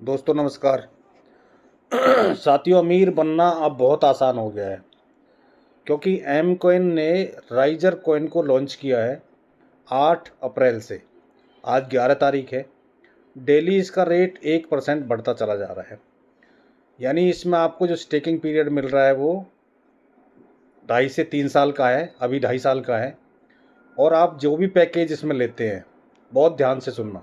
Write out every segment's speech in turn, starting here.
दोस्तों नमस्कार। साथियों, अमीर बनना अब बहुत आसान हो गया है क्योंकि एम कॉइन ने राइजर कॉइन को लॉन्च किया है 8 अप्रैल से। आज 11 तारीख है। डेली इसका रेट 1% बढ़ता चला जा रहा है। यानी इसमें आपको जो स्टेकिंग पीरियड मिल रहा है वो 2.5 से 3 साल का है। अभी 2.5 साल का है। और आप जो भी पैकेज इसमें लेते हैं, बहुत ध्यान से सुनना,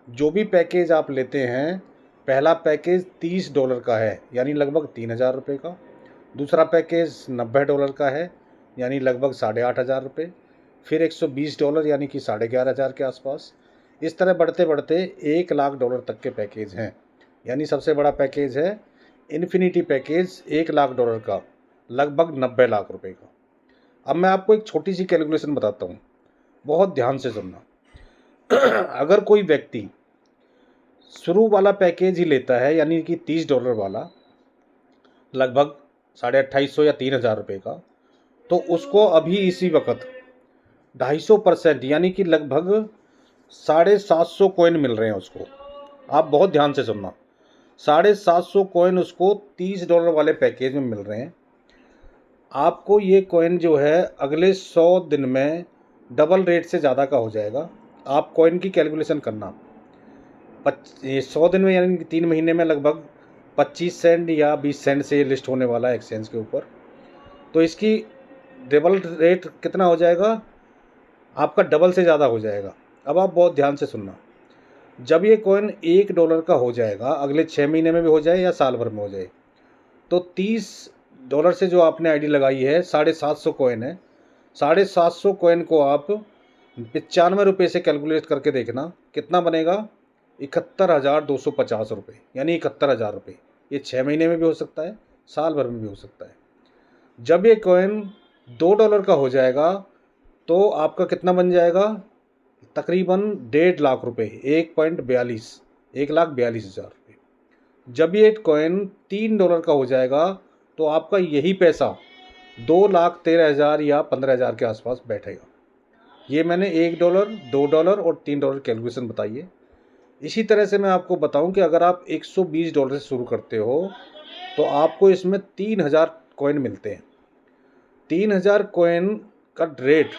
जो भी पैकेज आप लेते हैं, पहला पैकेज $30 का है यानी लगभग 3,000 रुपये का। दूसरा पैकेज $90 का है यानी लगभग 8,500 रुपये। फिर $120 यानी कि 11,500 के आसपास। इस तरह बढ़ते बढ़ते $1,00,000 तक के पैकेज हैं। यानी सबसे बड़ा पैकेज है इन्फिनिटी पैकेज $1,00,000 का, लगभग 90 लाख रुपए का। अब मैं आपको एक छोटी सी कैलकुलेशन बताता हूँ, बहुत ध्यान से सुनना। अगर कोई व्यक्ति शुरू वाला पैकेज ही लेता है यानी कि $30 वाला, लगभग 2,850 या 3,000 रुपये का, तो उसको अभी इसी वक्त 250% यानी कि लगभग 750 कॉइन मिल रहे हैं उसको। आप बहुत ध्यान से सुनना, 750 कॉइन उसको $30 वाले पैकेज में मिल रहे हैं। आपको ये कॉइन जो है अगले 100 दिन में डबल रेट से ज़्यादा का हो जाएगा। आप कॉइन की कैलकुलेशन करना, 100 दिन में यानी कि 3 महीने में लगभग 25 सेंट या 20 सेंट से ये लिस्ट होने वाला है एक्सचेंज के ऊपर। तो इसकी डबल रेट कितना हो जाएगा, आपका डबल से ज़्यादा हो जाएगा। अब आप बहुत ध्यान से सुनना, जब ये कॉइन $1 का हो जाएगा, अगले 6 महीने में भी हो जाए या साल भर में हो जाए, तो $30 से जो आपने आईडी लगाई है, 750 कॉइन है, 750 कॉइन को आप 95 रुपये से कैलकुलेट करके देखना कितना बनेगा, 71,250 रुपये, यानी 71,000 रुपये। ये 6 महीने में भी हो सकता है, साल भर में भी हो सकता है। जब ये कॉइन $2 का हो जाएगा तो आपका कितना बन जाएगा, तकरीबन 1.5 लाख रुपये, 1,42,000 रुपये। जब ये कॉइन $3 का हो जाएगा तो आपका यही पैसा 2,13,000 या 15,000 के आसपास बैठेगा। ये मैंने $1, $2 और $3 कैलकुलेशन बताई है। इसी तरह से मैं आपको बताऊं कि अगर आप $120 से शुरू करते हो तो आपको इसमें 3,000 कॉइन मिलते हैं। 3,000 कॉइन का रेट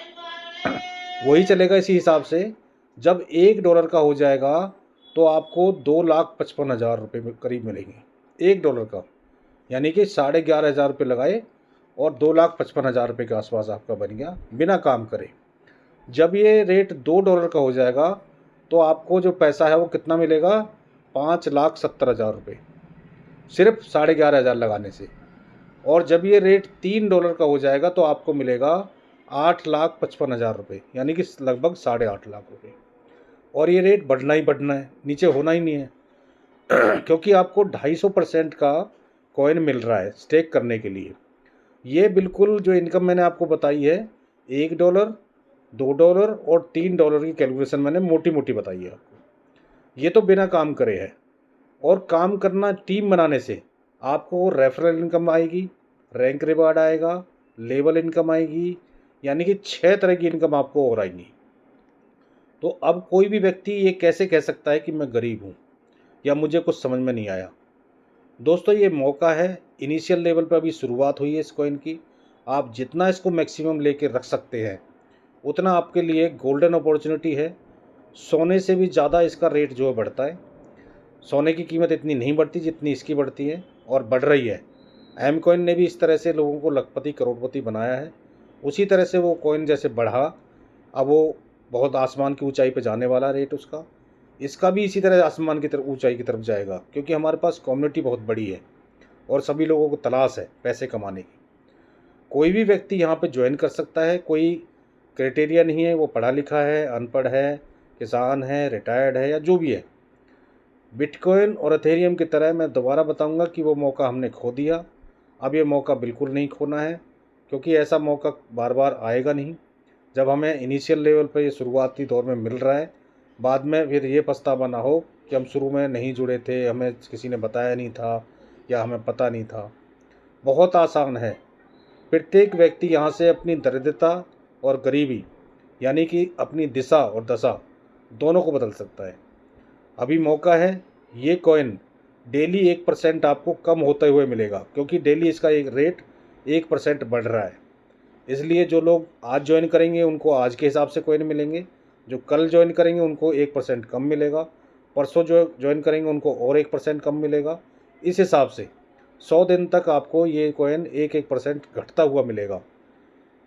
वही चलेगा इसी हिसाब से। जब $1 का हो जाएगा तो आपको 2,55,000 रुपये करीब मिलेंगे $1 का, यानी कि 11,500 रुपये लगाए और 2,55,000 रुपये के आसपास आपका बन गया बिना काम करे। जब ये रेट $2 का हो जाएगा तो आपको जो पैसा है वो कितना मिलेगा, 5,70,000 रुपये, सिर्फ 11,500 लगाने से। और जब ये रेट $3 का हो जाएगा तो आपको मिलेगा 8,55,000 रुपये, यानी कि लगभग 8.5 लाख रुपये। और ये रेट बढ़ना ही बढ़ना है, नीचे होना ही नहीं है। क्योंकि आपको 250% का कॉइन मिल रहा है स्टेक करने के लिए। ये बिल्कुल जो इनकम मैंने आपको बताई है, $1, $2 और $3 की कैलकुलेशन मैंने मोटी मोटी बताई है आपको। ये तो बिना काम करे है। और काम करना टीम बनाने से आपको रेफरल इनकम आएगी, रैंक रिवार्ड आएगा, लेवल इनकम आएगी, यानी कि 6 तरह की इनकम आपको और आएंगी। तो अब कोई भी व्यक्ति ये कैसे कह सकता है कि मैं गरीब हूँ या मुझे कुछ समझ में नहीं आया। दोस्तों, ये मौका है, इनिशियल लेवल पर अभी शुरुआत हुई है इस कॉइन की। आप जितना इसको मैक्सिमम लेके रख सकते हैं उतना आपके लिए गोल्डन अपॉर्चुनिटी है। सोने से भी ज़्यादा इसका रेट जो है बढ़ता है। सोने की कीमत इतनी नहीं बढ़ती जितनी इसकी बढ़ती है, और बढ़ रही है। एम कॉइन ने भी इस तरह से लोगों को लखपति करोड़पति बनाया है। उसी तरह से वो कॉइन जैसे बढ़ा, अब वो बहुत आसमान की ऊंचाई पे जाने वाला रेट उसका। इसका भी इसी तरह आसमान की तरफ, ऊंचाई की तरफ जाएगा, क्योंकि हमारे पास कम्युनिटी बहुत बड़ी है और सभी लोगों को तलाश है पैसे कमाने की। कोई भी व्यक्ति यहाँ पे ज्वाइन कर सकता है, कोई क्राइटेरिया नहीं है वो पढ़ा लिखा है, अनपढ़ है, किसान है, रिटायर्ड है, या जो भी है। बिटकॉइन और एथेरियम की तरह मैं दोबारा बताऊंगा कि वो मौका हमने खो दिया। अब ये मौका बिल्कुल नहीं खोना है, क्योंकि ऐसा मौका बार बार आएगा नहीं। जब हमें इनिशियल लेवल पर ये शुरुआती दौर में मिल रहा है, बाद में फिर ये पछतावा ना हो कि हम शुरू में नहीं जुड़े थे, हमें किसी ने बताया नहीं था या हमें पता नहीं था। बहुत आसान है। प्रत्येक व्यक्ति यहाँ से अपनी दरिद्रता और गरीबी, यानी कि अपनी दिशा और दशा, दोनों को बदल सकता है। अभी मौका है, ये कॉइन डेली 1% आपको कम होते हुए मिलेगा, क्योंकि डेली इसका एक रेट 1% बढ़ रहा है। इसलिए जो लोग आज ज्वाइन करेंगे उनको आज के हिसाब से कॉइन मिलेंगे, जो कल ज्वाइन करेंगे उनको 1% कम मिलेगा, परसों जो ज्वाइन करेंगे उनको और 1% कम मिलेगा। इस हिसाब से 100 दिन तक आपको ये कॉइन 1% घटता हुआ मिलेगा।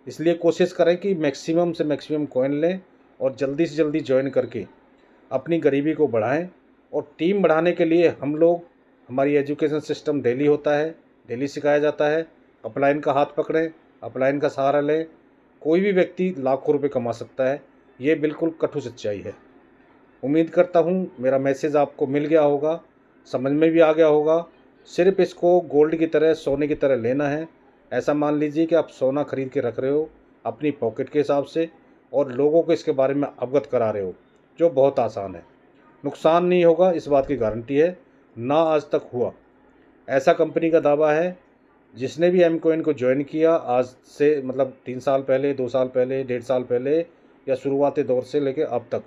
इसलिए कोशिश करें कि मैक्सिमम से मैक्सिमम कॉइन लें और जल्दी से जल्दी ज्वाइन करके अपनी गरीबी को बढ़ाएं। और टीम बढ़ाने के लिए हम लोग, हमारी एजुकेशन सिस्टम डेली होता है, डेली सिखाया जाता है। अपलाइन का हाथ पकड़ें, अपलाइन का सहारा लें। कोई भी व्यक्ति लाखों रुपए कमा सकता है, ये बिल्कुल कटु सच्चाई है। उम्मीद करता हूँ मेरा मैसेज आपको मिल गया होगा, समझ में भी आ गया होगा। सिर्फ इसको गोल्ड की तरह, सोने की तरह लेना है। ऐसा मान लीजिए कि आप सोना खरीद के रख रहे हो अपनी पॉकेट के हिसाब से, और लोगों को इसके बारे में अवगत करा रहे हो, जो बहुत आसान है। नुकसान नहीं होगा, इस बात की गारंटी है, ना आज तक हुआ। ऐसा कंपनी का दावा है। जिसने भी एम कॉइन को ज्वाइन किया आज से, मतलब 3 साल पहले, 2 साल पहले, 1.5 साल पहले, या शुरुआती दौर से लेकर अब तक,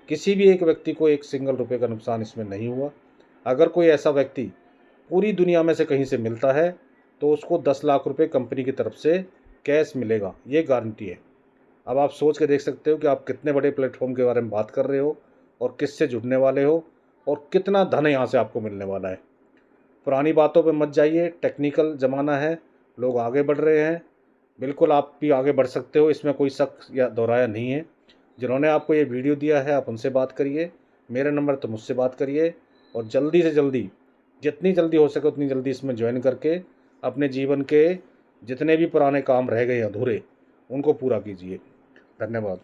किसी भी एक व्यक्ति को एक सिंगल रुपये का नुकसान इसमें नहीं हुआ। अगर कोई ऐसा व्यक्ति पूरी दुनिया में से कहीं से मिलता है तो उसको 10 लाख रुपए कंपनी की तरफ से कैश मिलेगा, ये गारंटी है। अब आप सोच के देख सकते हो कि आप कितने बड़े प्लेटफॉर्म के बारे में बात कर रहे हो और किससे जुड़ने वाले हो और कितना धन यहाँ से आपको मिलने वाला है। पुरानी बातों पे मत जाइए, टेक्निकल ज़माना है, लोग आगे बढ़ रहे हैं। बिल्कुल आप भी आगे बढ़ सकते हो, इसमें कोई शक या दोहराया नहीं है। जिन्होंने आपको ये वीडियो दिया है आप उनसे बात करिए, मेरा नंबर तो मुझसे बात करिए, और जल्दी से जल्दी, जितनी जल्दी हो सके उतनी जल्दी इसमें ज्वाइन करके अपने जीवन के जितने भी पुराने काम रह गए अधूरे, उनको पूरा कीजिए। धन्यवाद।